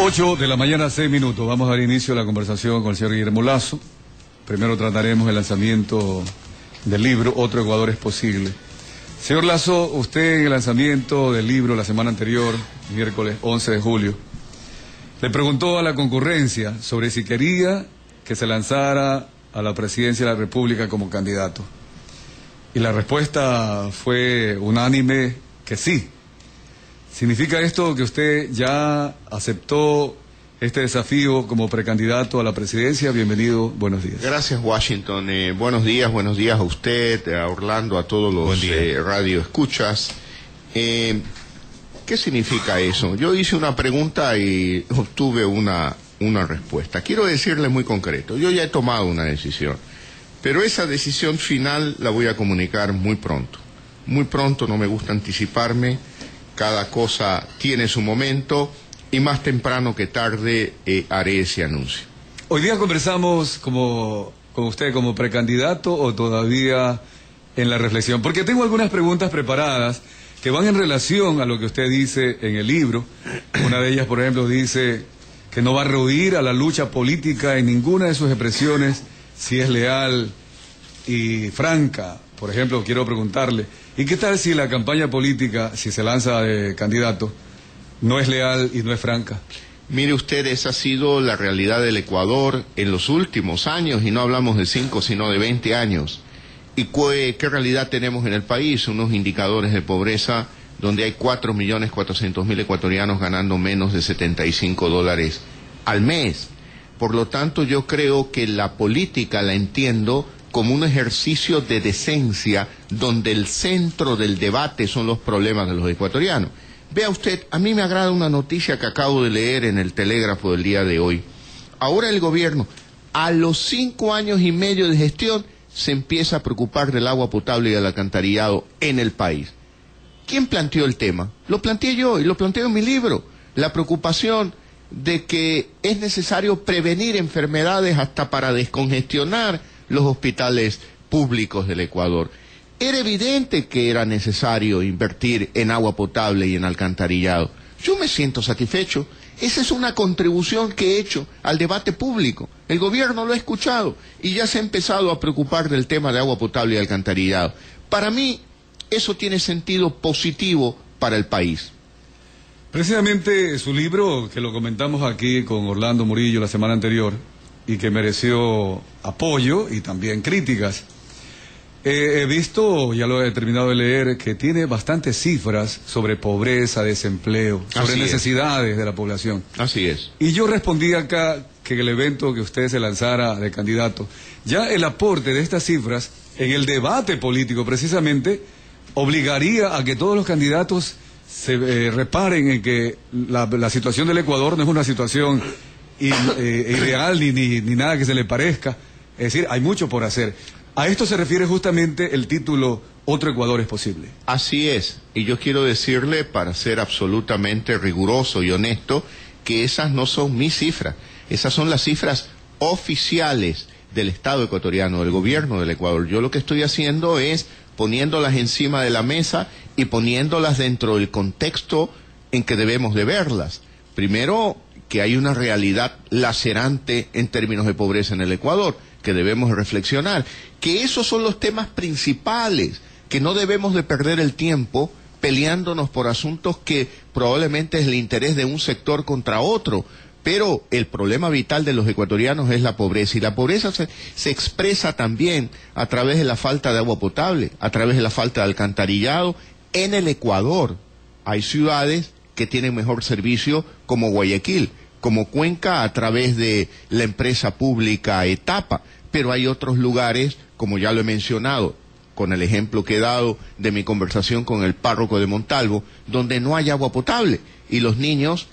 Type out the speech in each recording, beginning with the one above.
8 de la mañana, 6 minutos. Vamos a dar inicio a la conversación con el señor Guillermo Lasso. Primero trataremos el lanzamiento del libro Otro Ecuador es posible. Señor Lasso, usted en el lanzamiento del libro la semana anterior, miércoles 11 de julio, le preguntó a la concurrencia sobre si quería que se lanzara a la presidencia de la República como candidato. Y la respuesta fue unánime que sí. ¿Significa esto que usted ya aceptó este desafío como precandidato a la presidencia? Bienvenido, buenos días. Gracias, Washington. Buenos días a usted, a Orlando, a todos los radioescuchas. ¿Qué significa eso? Yo hice una pregunta y obtuve una respuesta. Quiero decirle muy concreto, yo ya he tomado una decisión, pero esa decisión final la voy a comunicar muy pronto. Muy pronto, no me gusta anticiparme. Cada cosa tiene su momento y más temprano que tarde haré ese anuncio. Hoy día conversamos con usted como precandidato o todavía en la reflexión, porque tengo algunas preguntas preparadas que van en relación a lo que usted dice en el libro. Una de ellas, por ejemplo, dice que no va a rehuir a la lucha política en ninguna de sus expresiones si es leal y franca. Por ejemplo, quiero preguntarle, ¿y qué tal si la campaña política, si se lanza de candidato, no es leal y no es franca? Mire usted, esa ha sido la realidad del Ecuador en los últimos años, y no hablamos de 5, sino de 20 años. ¿Y qué realidad tenemos en el país? Unos indicadores de pobreza donde hay 4.400.000 ecuatorianos ganando menos de $75 al mes. Por lo tanto, yo creo que la política la entiendo como un ejercicio de decencia donde el centro del debate son los problemas de los ecuatorianos. Vea usted, a mí me agrada una noticia que acabo de leer en el Telégrafo del día de hoy. Ahora el gobierno, a los 5 años y medio de gestión, se empieza a preocupar del agua potable y del alcantarillado en el país. ¿Quién planteó el tema? Lo planteé yo y lo planteo en mi libro. La preocupación de que es necesario prevenir enfermedades hasta para descongestionar los hospitales públicos del Ecuador. Era evidente que era necesario invertir en agua potable y en alcantarillado. Yo me siento satisfecho. Esa es una contribución que he hecho al debate público. El gobierno lo ha escuchado y ya se ha empezado a preocupar del tema de agua potable y alcantarillado. Para mí, eso tiene sentido positivo para el país. Precisamente su libro, que lo comentamos aquí con Orlando Murillo la semana anterior, y que mereció apoyo y también críticas. He visto, ya lo he terminado de leer, que tiene bastantes cifras sobre pobreza, desempleo, sobre necesidades de la población. Así es. Y yo respondí acá que en el evento que usted se lanzara de candidato, ya el aporte de estas cifras en el debate político precisamente obligaría a que todos los candidatos se reparen en que la situación del Ecuador no es una situación irreal ni nada que se le parezca. Es decir, hay mucho por hacer. A esto se refiere justamente el título Otro Ecuador es posible. Así es, y yo quiero decirle, para ser absolutamente riguroso y honesto, que esas no son mis cifras, esas son las cifras oficiales del Estado ecuatoriano, del gobierno del Ecuador. Yo lo que estoy haciendo es poniéndolas encima de la mesa y poniéndolas dentro del contexto en que debemos de verlas. Primero, que hay una realidad lacerante en términos de pobreza en el Ecuador, que debemos reflexionar, que esos son los temas principales, que no debemos de perder el tiempo peleándonos por asuntos que probablemente es el interés de un sector contra otro, pero el problema vital de los ecuatorianos es la pobreza, y la pobreza se expresa también a través de la falta de agua potable, a través de la falta de alcantarillado. En el Ecuador hay ciudades que tienen mejor servicio, como Guayaquil, como Cuenca, a través de la empresa pública Etapa, pero hay otros lugares, como ya lo he mencionado, con el ejemplo que he dado de mi conversación con el párroco de Montalvo, donde no hay agua potable, y los niños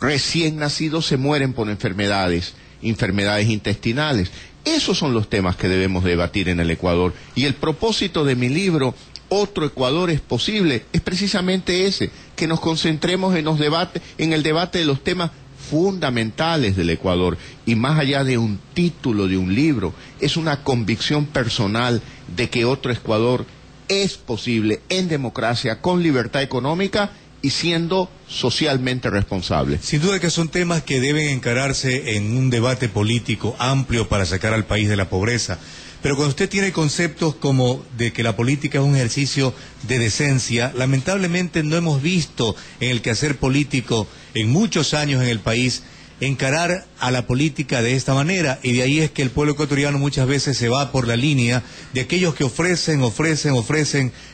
recién nacidos se mueren por enfermedades intestinales. Esos son los temas que debemos debatir en el Ecuador, y el propósito de mi libro, Otro Ecuador es posible, es precisamente ese, que nos concentremos en el debate de los temas fundamentales del Ecuador, y más allá de un título de un libro, es una convicción personal de que otro Ecuador es posible en democracia, con libertad económica y siendo socialmente responsables. Sin duda que son temas que deben encararse en un debate político amplio para sacar al país de la pobreza. Pero cuando usted tiene conceptos como de que la política es un ejercicio de decencia, lamentablemente no hemos visto en el quehacer político en muchos años en el país encarar a la política de esta manera, y de ahí es que el pueblo ecuatoriano muchas veces se va por la línea de aquellos que ofrecen,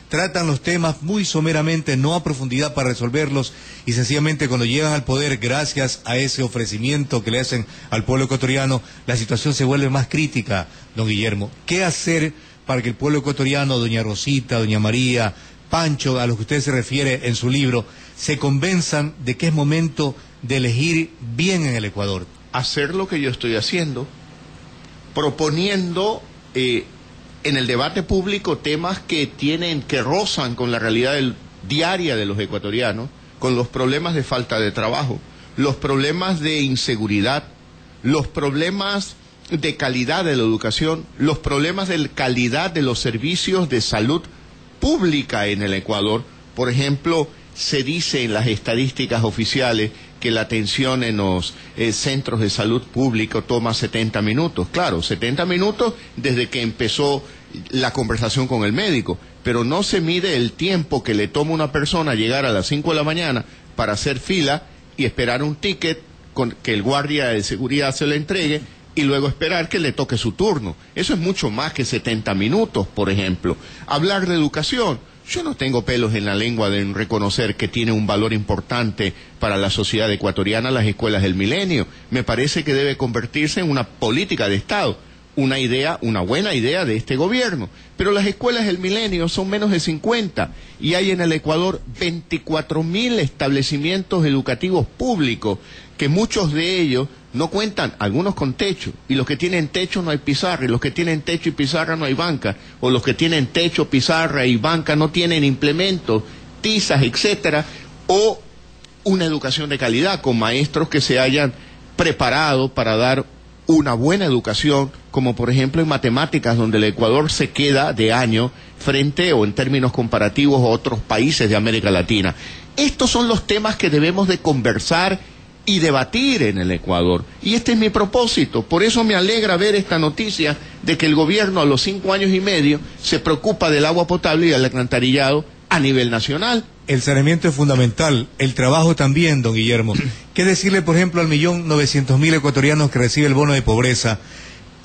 tratan los temas muy someramente, no a profundidad para resolverlos, y sencillamente cuando llegan al poder, gracias a ese ofrecimiento que le hacen al pueblo ecuatoriano, la situación se vuelve más crítica, don Guillermo. ¿Qué hacer para que el pueblo ecuatoriano, doña Rosita, doña María, Pancho, a los que usted se refiere en su libro, se convenzan de que es momento de elegir bien en el Ecuador? Hacer lo que yo estoy haciendo, proponiendo en el debate público temas que rozan con la realidad diaria de los ecuatorianos, con los problemas de falta de trabajo, los problemas de inseguridad, los problemas de calidad de la educación, los problemas de calidad de los servicios de salud pública en el Ecuador. Por ejemplo, se dice en las estadísticas oficiales que la atención en los centros de salud público toma 70 minutos. Claro, 70 minutos desde que empezó la conversación con el médico, pero no se mide el tiempo que le toma a una persona llegar a las 5 de la mañana para hacer fila y esperar un ticket con que el guardia de seguridad se le entregue y luego esperar que le toque su turno. Eso es mucho más que 70 minutos, por ejemplo. Hablar de educación. Yo no tengo pelos en la lengua de reconocer que tiene un valor importante para la sociedad ecuatoriana las escuelas del milenio. Me parece que debe convertirse en una política de Estado, una buena idea de este gobierno. Pero las escuelas del milenio son menos de 50 y hay en el Ecuador 24.000 establecimientos educativos públicos, que muchos de ellos no cuentan, algunos con techo, y los que tienen techo no hay pizarra, y los que tienen techo y pizarra no hay banca, o los que tienen techo, pizarra y banca no tienen implementos, tizas, etcétera, o una educación de calidad con maestros que se hayan preparado para dar una buena educación, como por ejemplo en matemáticas, donde el Ecuador se queda de año frente o en términos comparativos a otros países de América Latina. Estos son los temas que debemos de conversar y debatir en el Ecuador. Y este es mi propósito. Por eso me alegra ver esta noticia de que el gobierno a los 5 años y medio se preocupa del agua potable y del alcantarillado a nivel nacional. El saneamiento es fundamental, el trabajo también, don Guillermo. ¿Qué decirle, por ejemplo, al 1.900.000 ecuatorianos que recibe el bono de pobreza,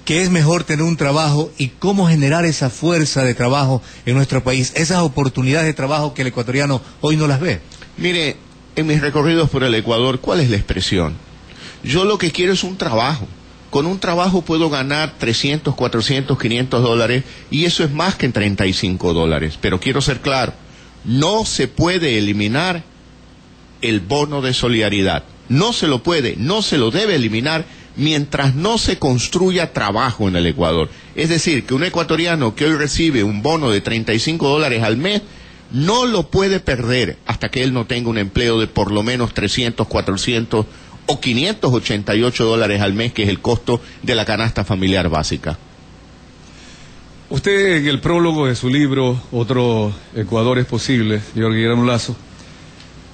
que es mejor tener un trabajo, y cómo generar esa fuerza de trabajo en nuestro país, esas oportunidades de trabajo que el ecuatoriano hoy no las ve? Mire, en mis recorridos por el Ecuador, ¿cuál es la expresión? Yo lo que quiero es un trabajo. Con un trabajo puedo ganar 300, 400, 500 dólares, y eso es más que en 35 dólares. Pero quiero ser claro, no se puede eliminar el bono de solidaridad. No se lo puede, no se lo debe eliminar mientras no se construya trabajo en el Ecuador. Es decir, que un ecuatoriano que hoy recibe un bono de 35 dólares al mes, no lo puede perder hasta que él no tenga un empleo de por lo menos 300, 400 o 588 dólares al mes, que es el costo de la canasta familiar básica. Usted, en el prólogo de su libro, Otro Ecuador es Posible, señor Guillermo Lasso,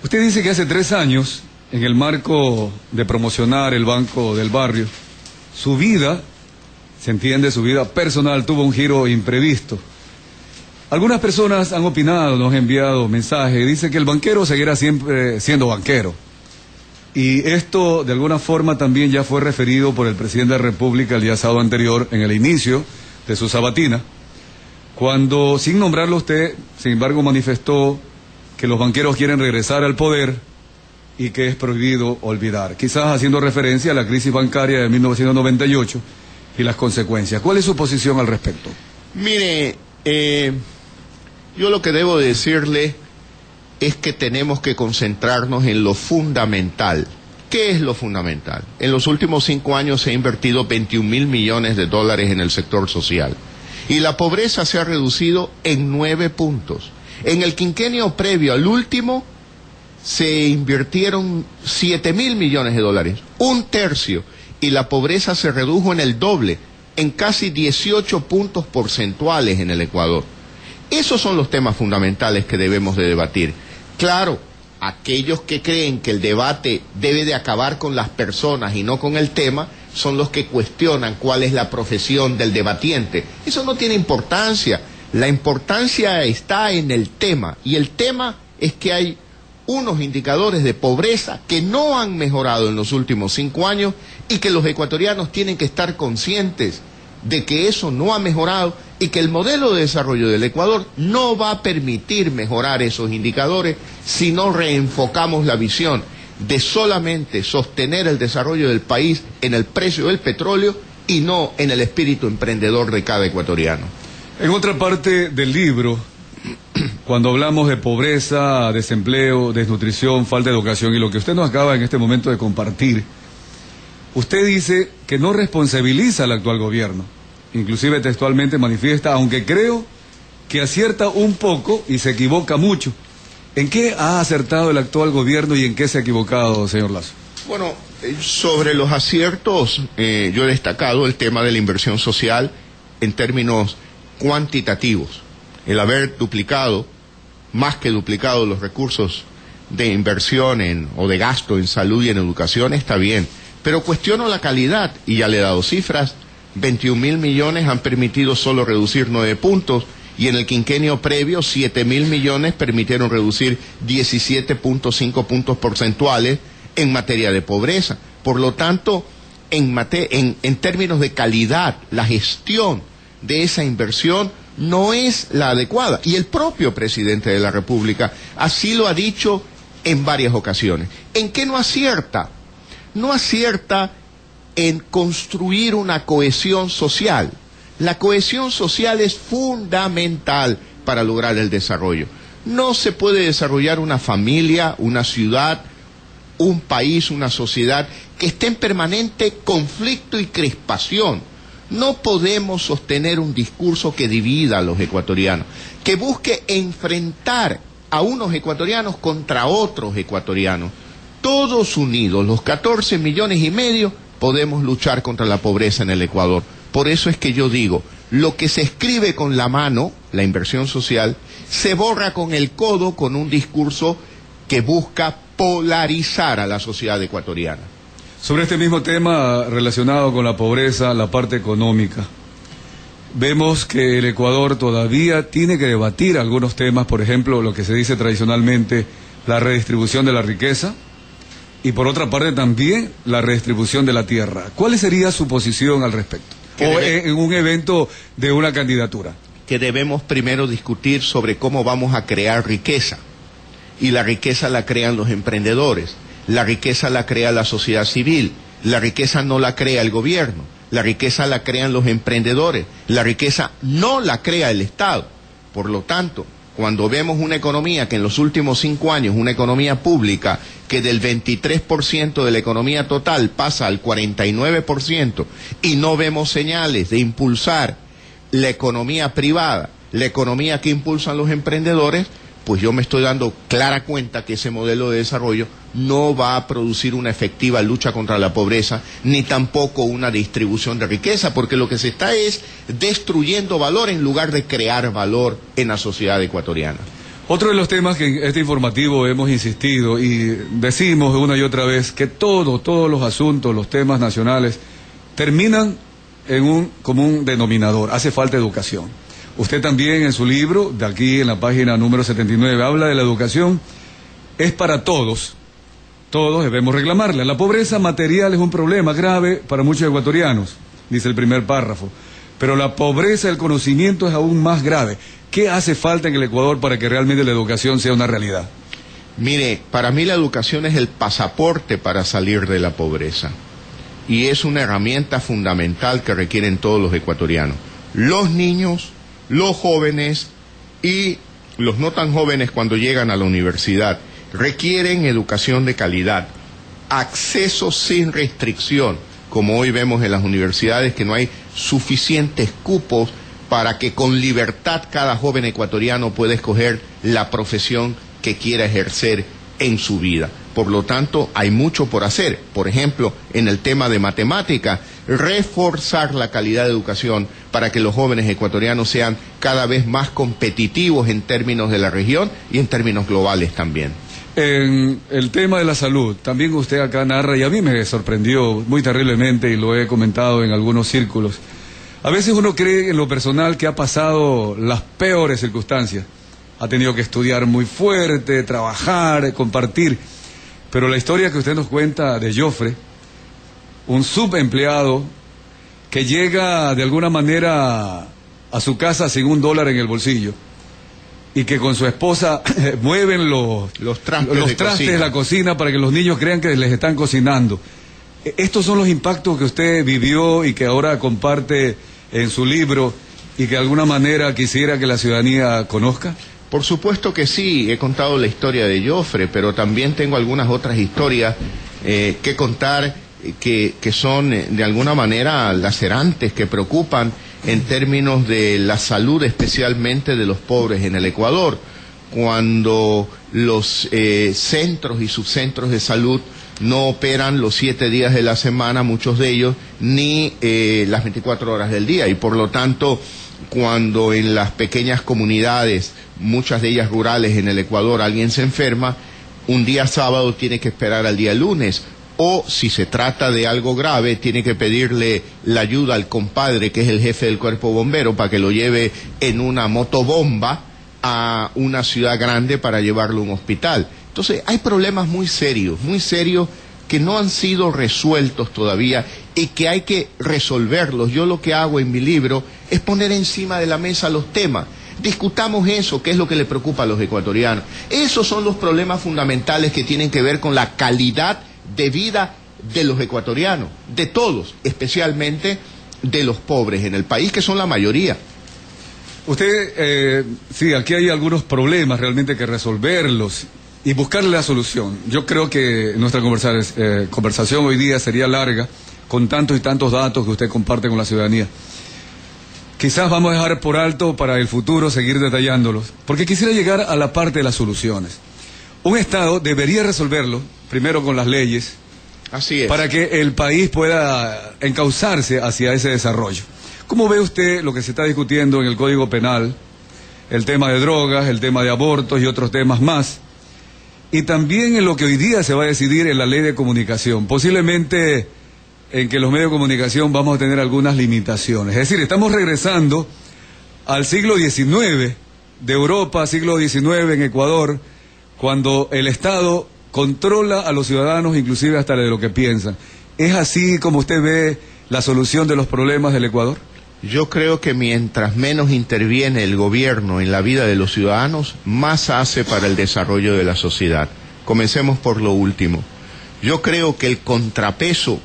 usted dice que hace 3 años, en el marco de promocionar el Banco del Barrio, su vida, se entiende, su vida personal tuvo un giro imprevisto. Algunas personas han opinado, nos han enviado mensajes, dicen que el banquero seguirá siempre siendo banquero. Y esto, de alguna forma, también ya fue referido por el presidente de la República el día sábado anterior, en el inicio de su sabatina, cuando, sin nombrarlo usted, sin embargo, manifestó que los banqueros quieren regresar al poder y que es prohibido olvidar, quizás haciendo referencia a la crisis bancaria de 1998 y las consecuencias. ¿Cuál es su posición al respecto? Mire, yo lo que debo decirle es que tenemos que concentrarnos en lo fundamental. ¿Qué es lo fundamental? En los últimos 5 años se ha invertido 21.000 millones de dólares en el sector social, y la pobreza se ha reducido en 9 puntos. En el quinquenio previo al último se invirtieron 7.000 millones de dólares, 1/3, y la pobreza se redujo en el doble, en casi 18 puntos porcentuales en el Ecuador. Esos son los temas fundamentales que debemos de debatir. Claro, aquellos que creen que el debate debe de acabar con las personas y no con el tema, son los que cuestionan cuál es la profesión del debatiente. Eso no tiene importancia. La importancia está en el tema, y el tema es que hay unos indicadores de pobreza que no han mejorado en los últimos 5 años y que los ecuatorianos tienen que estar conscientes de que eso no ha mejorado y que el modelo de desarrollo del Ecuador no va a permitir mejorar esos indicadores si no reenfocamos la visión de solamente sostener el desarrollo del país en el precio del petróleo y no en el espíritu emprendedor de cada ecuatoriano. En otra parte del libro, cuando hablamos de pobreza, desempleo, desnutrición, falta de educación y lo que usted nos acaba en este momento de compartir, usted dice que no responsabiliza al actual gobierno, inclusive textualmente manifiesta, aunque creo que acierta un poco y se equivoca mucho. ¿En qué ha acertado el actual gobierno y en qué se ha equivocado, señor Lasso? Bueno, sobre los aciertos, yo he destacado el tema de la inversión social en términos cuantitativos. El haber duplicado, más que duplicado, los recursos de inversión o de gasto en salud y en educación está bien, pero cuestiono la calidad, y ya le he dado cifras. 21.000 millones han permitido solo reducir 9 puntos, y en el quinquenio previo 7.000 millones permitieron reducir 17.5 puntos porcentuales en materia de pobreza. Por lo tanto, en términos de calidad, la gestión de esa inversión no es la adecuada, y el propio presidente de la República así lo ha dicho en varias ocasiones. ¿En qué no acierta? No acierta en construir una cohesión social. La cohesión social es fundamental para lograr el desarrollo. No se puede desarrollar una familia, una ciudad, un país, una sociedad que esté en permanente conflicto y crispación. No podemos sostener un discurso que divida a los ecuatorianos, que busque enfrentar a unos ecuatorianos contra otros ecuatorianos. Todos unidos, los 14,5 millones, podemos luchar contra la pobreza en el Ecuador. Por eso es que yo digo, lo que se escribe con la mano, la inversión social, se borra con el codo con un discurso que busca polarizar a la sociedad ecuatoriana. Sobre este mismo tema relacionado con la pobreza, la parte económica, vemos que el Ecuador todavía tiene que debatir algunos temas, por ejemplo, lo que se dice tradicionalmente, la redistribución de la riqueza, y por otra parte también la redistribución de la tierra. ¿Cuál sería su posición al respecto? O en un evento de una candidatura. Que debemos primero discutir sobre cómo vamos a crear riqueza. Y la riqueza la crean los emprendedores, la riqueza la crea la sociedad civil, la riqueza no la crea el gobierno, la riqueza la crean los emprendedores, la riqueza no la crea el Estado. Por lo tanto, cuando vemos una economía que en los últimos 5 años, una economía pública que del 23% de la economía total pasa al 49%, y no vemos señales de impulsar la economía privada, la economía que impulsan los emprendedores, pues yo me estoy dando clara cuenta que ese modelo de desarrollo no va a producir una efectiva lucha contra la pobreza, ni tampoco una distribución de riqueza, porque lo que se está es destruyendo valor en lugar de crear valor en la sociedad ecuatoriana. Otro de los temas que en este informativo hemos insistido y decimos una y otra vez que todos los asuntos, los temas nacionales, terminan en un común denominador: hace falta educación. Usted también en su libro, de aquí en la página número 79, habla de la educación, es para todos debemos reclamarla. La pobreza material es un problema grave para muchos ecuatorianos, dice el primer párrafo, pero la pobreza del conocimiento es aún más grave. ¿Qué hace falta en el Ecuador para que realmente la educación sea una realidad? Mire, para mí la educación es el pasaporte para salir de la pobreza, y es una herramienta fundamental que requieren todos los ecuatorianos. Los niños, los jóvenes y los no tan jóvenes cuando llegan a la universidad requieren educación de calidad, acceso sin restricción, como hoy vemos en las universidades que no hay suficientes cupos para que con libertad cada joven ecuatoriano pueda escoger la profesión que quiera ejercer en su vida. Por lo tanto, hay mucho por hacer. Por ejemplo, en el tema de matemática, reforzar la calidad de educación para que los jóvenes ecuatorianos sean cada vez más competitivos en términos de la región y en términos globales también. En el tema de la salud, también usted acá narra, y a mí me sorprendió muy terriblemente, y lo he comentado en algunos círculos. A veces uno cree en lo personal que ha pasado las peores circunstancias. Ha tenido que estudiar muy fuerte, trabajar, compartir. Pero la historia que usted nos cuenta de Joffre, un subempleado que llega de alguna manera a su casa sin $1 en el bolsillo, y que con su esposa mueven los trastes de la cocina para que los niños crean que les están cocinando. Estos son los impactos que usted vivió y que ahora comparte en su libro y que de alguna manera quisiera que la ciudadanía conozca. Por supuesto que sí, he contado la historia de Joffre, pero también tengo algunas otras historias que contar que son de alguna manera lacerantes, que preocupan en términos de la salud, especialmente de los pobres en el Ecuador, cuando los centros y subcentros de salud no operan los 7 días de la semana, muchos de ellos, ni las 24 horas del día, y por lo tanto, cuando en las pequeñas comunidades, muchas de ellas rurales en el Ecuador, alguien se enferma, un día sábado tiene que esperar al día lunes, o si se trata de algo grave, tiene que pedirle la ayuda al compadre, que es el jefe del cuerpo bombero, para que lo lleve en una motobomba a una ciudad grande para llevarlo a un hospital. Entonces, hay problemas muy serios, que no han sido resueltos todavía y que hay que resolverlos. Yo lo que hago en mi libro es poner encima de la mesa los temas. Discutamos eso, qué es lo que le preocupa a los ecuatorianos. Esos son los problemas fundamentales que tienen que ver con la calidad de vida de los ecuatorianos, de todos, especialmente de los pobres en el país, que son la mayoría. Usted, sí, aquí hay algunos problemas realmente que resolverlos y buscarle la solución. Yo creo que nuestra conversación hoy día sería larga, con tantos y tantos datos que usted comparte con la ciudadanía. Quizás vamos a dejar por alto para el futuro seguir detallándolos, porque quisiera llegar a la parte de las soluciones. Un Estado debería resolverlo, primero con las leyes, así es, para que el país pueda encauzarse hacia ese desarrollo. ¿Cómo ve usted lo que se está discutiendo en el Código Penal, el tema de drogas, el tema de abortos y otros temas más? Y también en lo que hoy día se va a decidir en la ley de comunicación, posiblemente en que los medios de comunicación vamos a tener algunas limitaciones. Es decir, estamos regresando al siglo XIX de Europa, siglo XIX en Ecuador, cuando el Estado controla a los ciudadanos, inclusive hasta de lo que piensan. ¿Es así como usted ve la solución de los problemas del Ecuador? Yo creo que mientras menos interviene el gobierno en la vida de los ciudadanos, más hace para el desarrollo de la sociedad. Comencemos por lo último. Yo creo que el contrapeso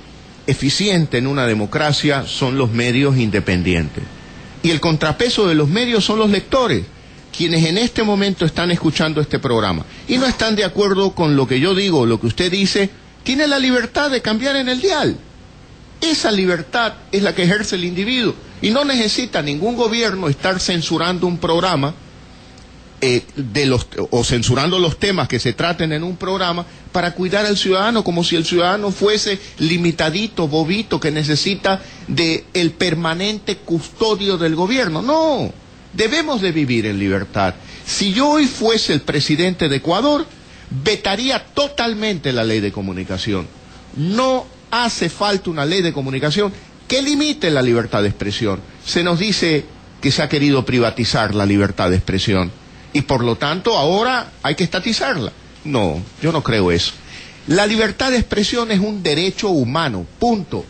eficiente en una democracia son los medios independientes. Y el contrapeso de los medios son los lectores, quienes en este momento están escuchando este programa y no están de acuerdo con lo que yo digo, lo que usted dice, tiene la libertad de cambiar en el dial. Esa libertad es la que ejerce el individuo y no necesita ningún gobierno estar censurando un programa o censurando los temas que se traten en un programa para cuidar al ciudadano, como si el ciudadano fuese limitadito, bobito, que necesita de el permanente custodio del gobierno. No, debemos de vivir en libertad. Si yo hoy fuese el presidente de Ecuador, vetaría totalmente la ley de comunicación. No hace falta una ley de comunicación que limite la libertad de expresión. Se nos dice que se ha querido privatizar la libertad de expresión y por lo tanto ahora hay que estatizarla. No, yo no creo eso. La libertad de expresión es un derecho humano, punto.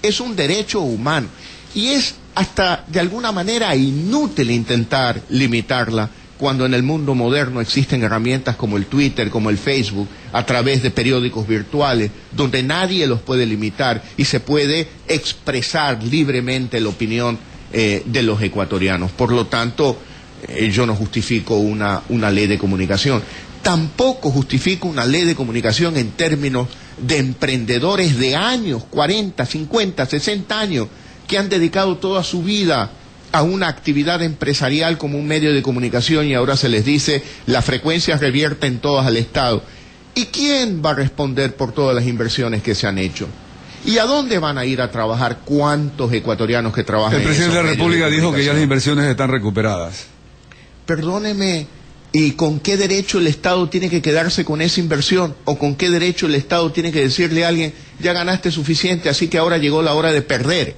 Es un derecho humano y es hasta de alguna manera inútil intentar limitarla cuando en el mundo moderno existen herramientas como el Twitter, como el Facebook, a través de periódicos virtuales, donde nadie los puede limitar y se puede expresar libremente la opinión de los ecuatorianos. Por lo tanto, yo no justifico una ley de comunicación. Tampoco justifico una ley de comunicación en términos de emprendedores de años, 40, 50, 60 años, que han dedicado toda su vida a una actividad empresarial como un medio de comunicación y ahora se les dice las frecuencias revierten todas al Estado. ¿Y quién va a responder por todas las inversiones que se han hecho? ¿Y a dónde van a ir a trabajar cuántos ecuatorianos que trabajan en esos medios? El presidente de la República dijo que ya las inversiones están recuperadas. Perdóneme, ¿Y con qué derecho el Estado tiene que quedarse con esa inversión? ¿O con qué derecho el Estado tiene que decirle a alguien, ya ganaste suficiente, así que ahora llegó la hora de perder?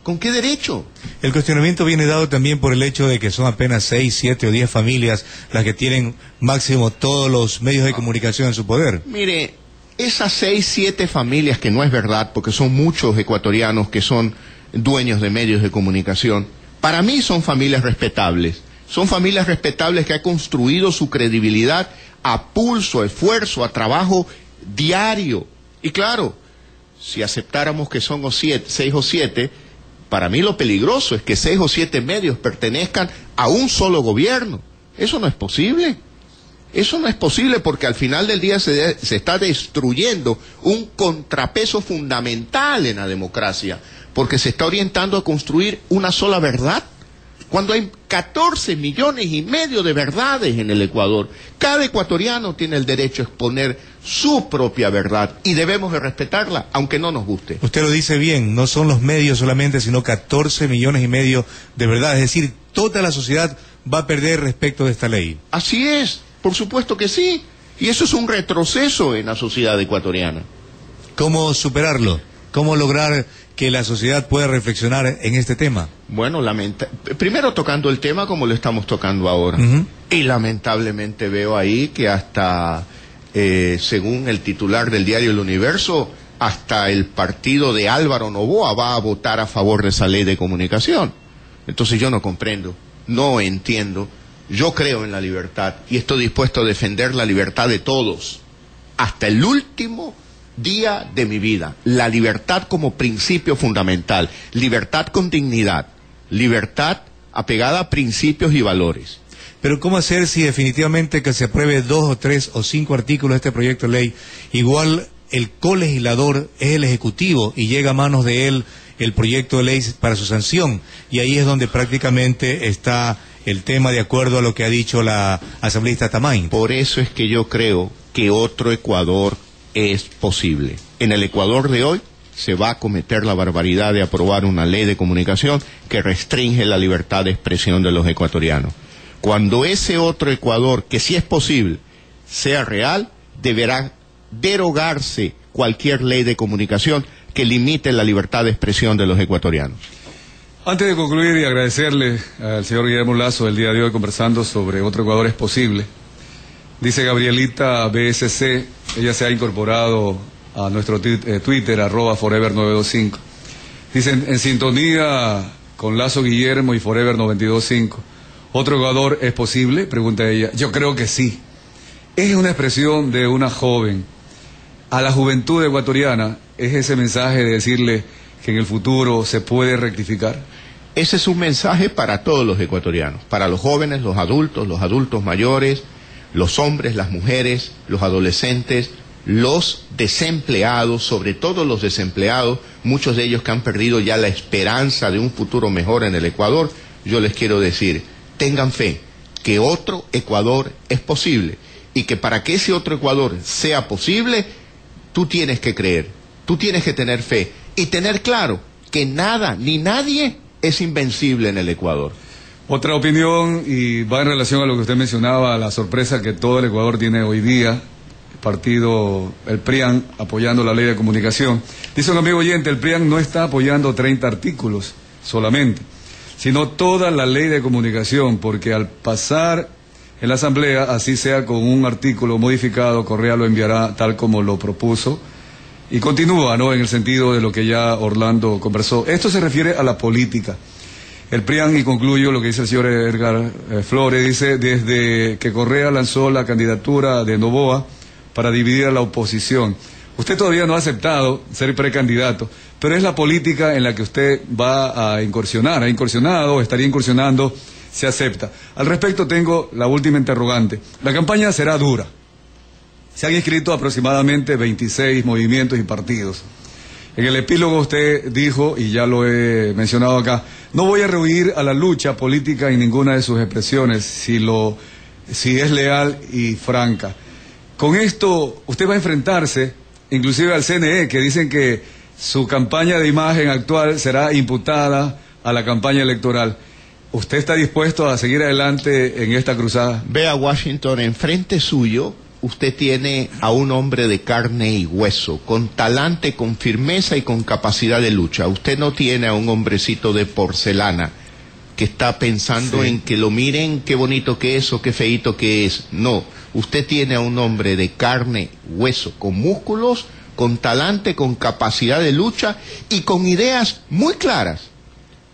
¿Con qué derecho? El cuestionamiento viene dado también por el hecho de que son apenas 6, 7 o 10 familias las que tienen máximo todos los medios de comunicación en su poder. Mire, esas 6, 7 familias, que no es verdad, porque son muchos ecuatorianos que son dueños de medios de comunicación, para mí son familias respetables. Son familias respetables que han construido su credibilidad a pulso, a esfuerzo, a trabajo diario. Y claro, si aceptáramos que son 6 o 7, para mí lo peligroso es que 6 o 7 medios pertenezcan a un solo gobierno. Eso no es posible. Eso no es posible porque al final del día se está destruyendo un contrapeso fundamental en la democracia, porque se está orientando a construir una sola verdad. Cuando hay 14 millones y medio de verdades en el Ecuador, cada ecuatoriano tiene el derecho a exponer su propia verdad y debemos de respetarla, aunque no nos guste. Usted lo dice bien, no son los medios solamente, sino 14 millones y medio de verdad, es decir, toda la sociedad va a perder respecto de esta ley. Así es, por supuesto que sí, y eso es un retroceso en la sociedad ecuatoriana. ¿Cómo superarlo? ¿Cómo lograr que la sociedad pueda reflexionar en este tema? Bueno, primero tocando el tema como lo estamos tocando ahora. Y lamentablemente veo ahí que hasta, según el titular del diario El Universo, hasta el partido de Álvaro Noboa va a votar a favor de esa ley de comunicación. Entonces yo no comprendo, no entiendo. Yo creo en la libertad y estoy dispuesto a defender la libertad de todos, hasta el último día de mi vida. La libertad como principio fundamental, libertad con dignidad, libertad apegada a principios y valores. Pero ¿cómo hacer si definitivamente que se apruebe 2 o 3 o 5 artículos de este proyecto de ley? Igual el colegislador es el ejecutivo y llega a manos de él el proyecto de ley para su sanción, y ahí es donde prácticamente está el tema de acuerdo a lo que ha dicho la asambleísta Tamain. Por eso es que yo creo que otro Ecuador es posible. En el Ecuador de hoy se va a cometer la barbaridad de aprobar una ley de comunicación que restringe la libertad de expresión de los ecuatorianos. Cuando ese otro Ecuador, que sí es posible, sea real, deberá derogarse cualquier ley de comunicación que limite la libertad de expresión de los ecuatorianos. Antes de concluir y agradecerle al señor Guillermo Lasso el día de hoy conversando sobre otro Ecuador es posible, dice Gabrielita BSC, ella se ha incorporado a nuestro Twitter, @forever925. Dicen, en sintonía con Lasso Guillermo y Forever 925, ¿otro Ecuador es posible? Pregunta ella. Yo creo que sí. Es una expresión de una joven. A la juventud ecuatoriana es ese mensaje de decirle que en el futuro se puede rectificar. Ese es un mensaje para todos los ecuatorianos, para los jóvenes, los adultos mayores, los hombres, las mujeres, los adolescentes, los desempleados, sobre todo los desempleados, muchos de ellos que han perdido ya la esperanza de un futuro mejor en el Ecuador. Yo les quiero decir, tengan fe, que otro Ecuador es posible, y que para que ese otro Ecuador sea posible, tú tienes que creer, tú tienes que tener fe, y tener claro que nada ni nadie es invencible en el Ecuador. Otra opinión, y va en relación a lo que usted mencionaba, la sorpresa que todo el Ecuador tiene hoy día, el partido, el PRIAN, apoyando la ley de comunicación. Dice un amigo oyente, el PRIAN no está apoyando 30 artículos solamente, sino toda la ley de comunicación, porque al pasar en la Asamblea, así sea con un artículo modificado, Correa lo enviará tal como lo propuso, y continúa, ¿no?, en el sentido de lo que ya Orlando conversó. Esto se refiere a la política. El PRIAN, y concluyo lo que dice el señor Edgar Flores, dice, desde que Correa lanzó la candidatura de Noboa para dividir a la oposición, usted todavía no ha aceptado ser precandidato, pero es la política en la que usted va a incursionar, ha incursionado, estaría incursionando, se acepta. Al respecto tengo la última interrogante. La campaña será dura. Se han inscrito aproximadamente 26 movimientos y partidos. En el epílogo usted dijo, y ya lo he mencionado acá, no voy a rehuir a la lucha política en ninguna de sus expresiones, si es leal y franca. Con esto usted va a enfrentarse, inclusive al CNE, que dicen que su campaña de imagen actual será imputada a la campaña electoral. ¿Usted está dispuesto a seguir adelante en esta cruzada? Vea, Washington, enfrente suyo usted tiene a un hombre de carne y hueso, con talante, con firmeza y con capacidad de lucha. Usted no tiene a un hombrecito de porcelana que está pensando en que lo miren, qué bonito que es o qué feíto que es. No, usted tiene a un hombre de carne, hueso, con músculos, con talante, con capacidad de lucha y con ideas muy claras.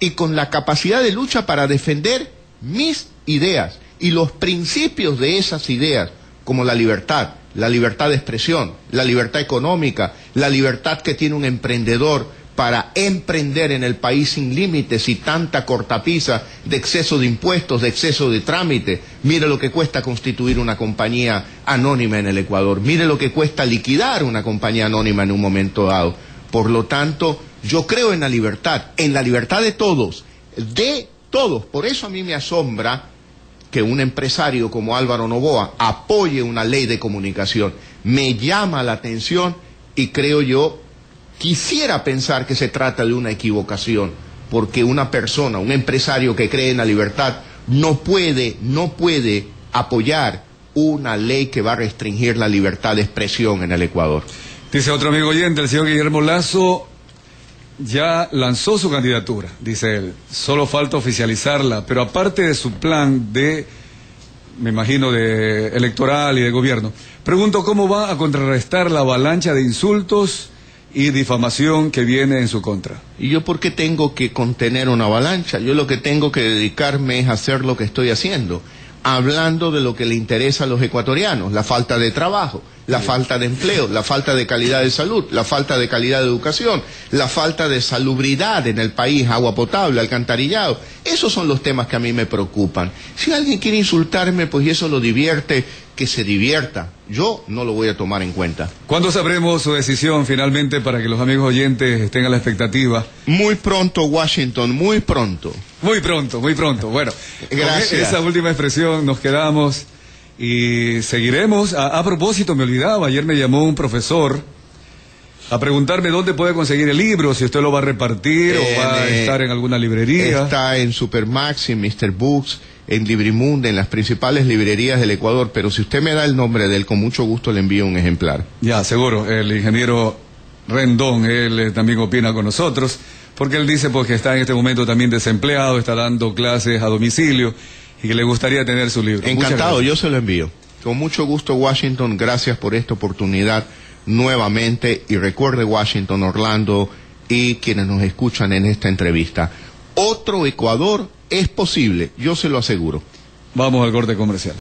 Y con la capacidad de lucha para defender mis ideas y los principios de esas ideas, como la libertad de expresión, la libertad económica, la libertad que tiene un emprendedor para emprender en el país sin límites y tanta cortapisa de exceso de impuestos, de exceso de trámite. Mire lo que cuesta constituir una compañía anónima en el Ecuador, mire lo que cuesta liquidar una compañía anónima en un momento dado. Por lo tanto, yo creo en la libertad de todos, Por eso a mí me asombra que un empresario como Álvaro Noboa apoye una ley de comunicación. Me llama la atención y creo yo, quisiera pensar que se trata de una equivocación, porque una persona, un empresario que cree en la libertad, no puede apoyar una ley que va a restringir la libertad de expresión en el Ecuador. Dice otro amigo oyente, el señor Guillermo Lasso ya lanzó su candidatura, dice él, solo falta oficializarla, pero aparte de su plan me imagino, de electoral y de gobierno, pregunto cómo va a contrarrestar la avalancha de insultos y difamación que viene en su contra. ¿Y yo por qué tengo que contener una avalancha? Yo lo que tengo que dedicarme es a hacer lo que estoy haciendo, hablando de lo que le interesa a los ecuatorianos, la falta de trabajo, la falta de empleo, la falta de calidad de salud, la falta de calidad de educación, la falta de salubridad en el país, agua potable, alcantarillado. Esos son los temas que a mí me preocupan. Si alguien quiere insultarme, pues y eso lo divierte, que se divierta. Yo no lo voy a tomar en cuenta. ¿Cuándo sabremos su decisión finalmente para que los amigos oyentes estén a la expectativa? Muy pronto, Washington, muy pronto. Muy pronto, muy pronto. Bueno, gracias. Con esa última expresión nos quedamos y seguiremos. A propósito, me olvidaba, ayer me llamó un profesor a preguntarme dónde puede conseguir el libro, si usted lo va a repartir o va a estar en alguna librería. Está en Supermax, en Mr. Books, en Librimundo, en las principales librerías del Ecuador, pero si usted me da el nombre de él, con mucho gusto le envío un ejemplar. Ya, seguro, el ingeniero Rendón, él también opina con nosotros, porque él dice pues que está en este momento también desempleado, está dando clases a domicilio y que le gustaría tener su libro. Encantado, yo se lo envío. Con mucho gusto, Washington, gracias por esta oportunidad nuevamente, y recuerde, Washington, Orlando y quienes nos escuchan en esta entrevista, otro Ecuador es posible, yo se lo aseguro. Vamos al corte comercial.